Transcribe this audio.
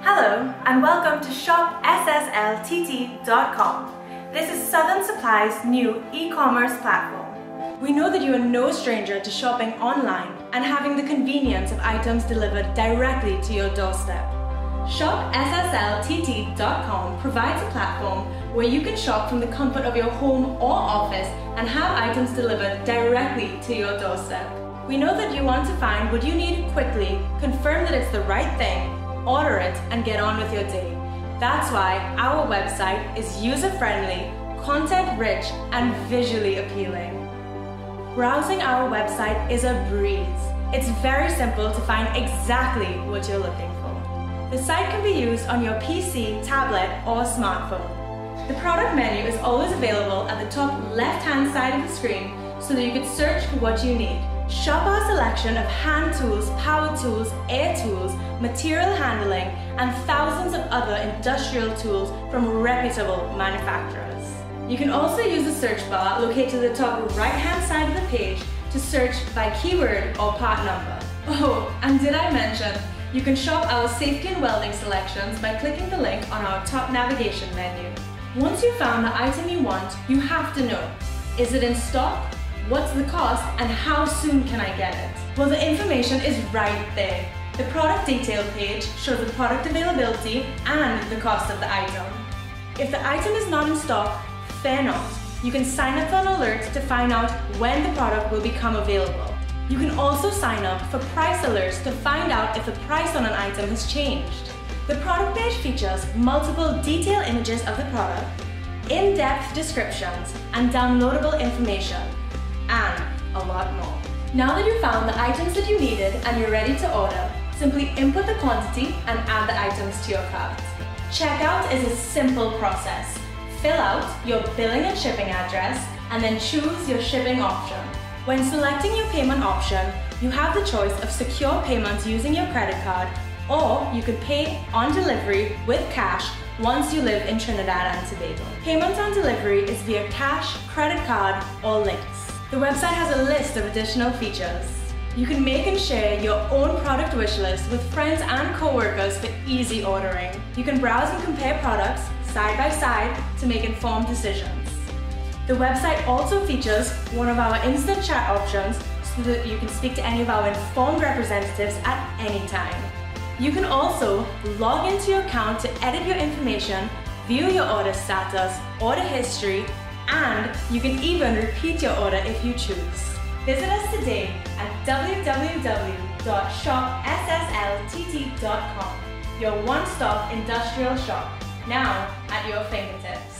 Hello and welcome to shopssltt.com. This is Southern Supply's new e-commerce platform. We know that you are no stranger to shopping online and having the convenience of items delivered directly to your doorstep. ShopSSLTT.com provides a platform where you can shop from the comfort of your home or office and have items delivered directly to your doorstep. We know that you want to find what you need quickly, confirm that it's the right thing, order it, and get on with your day. That's why our website is user-friendly, content-rich, and visually appealing. Browsing our website is a breeze. It's very simple to find exactly what you're looking for. The site can be used on your PC, tablet, or smartphone. The product menu is always available at the top left-hand side of the screen so that you can search for what you need. Shop our selection of hand tools, power tools, air tools, material handling, and thousands of other industrial tools from reputable manufacturers. You can also use the search bar located at the top right-hand side of the page to search by keyword or part number. Oh, and did I mention, you can shop our safety and welding selections by clicking the link on our top navigation menu. Once you've found the item you want, you have to know, is it in stock? What's the cost and how soon can I get it? Well, the information is right there. The product detail page shows the product availability and the cost of the item. If the item is not in stock, fear not. You can sign up for an alert to find out when the product will become available. You can also sign up for price alerts to find out if the price on an item has changed. The product page features multiple detailed images of the product, in-depth descriptions, and downloadable information, and a lot more. Now that you've found the items that you needed and you're ready to order, simply input the quantity and add the items to your cart. Checkout is a simple process. Fill out your billing and shipping address and then choose your shipping option. When selecting your payment option, you have the choice of secure payments using your credit card, or you can pay on delivery with cash once you live in Trinidad and Tobago. Payment on delivery is via cash, credit card, or links. The website has a list of additional features. You can make and share your own product wish list with friends and co-workers for easy ordering. You can browse and compare products side by side to make informed decisions. The website also features one of our instant chat options so that you can speak to any of our informed representatives at any time. You can also log into your account to edit your information, view your order status, order history, and you can even repeat your order if you choose. Visit us today at www.shopssltt.com, your one-stop industrial shop, now at your fingertips.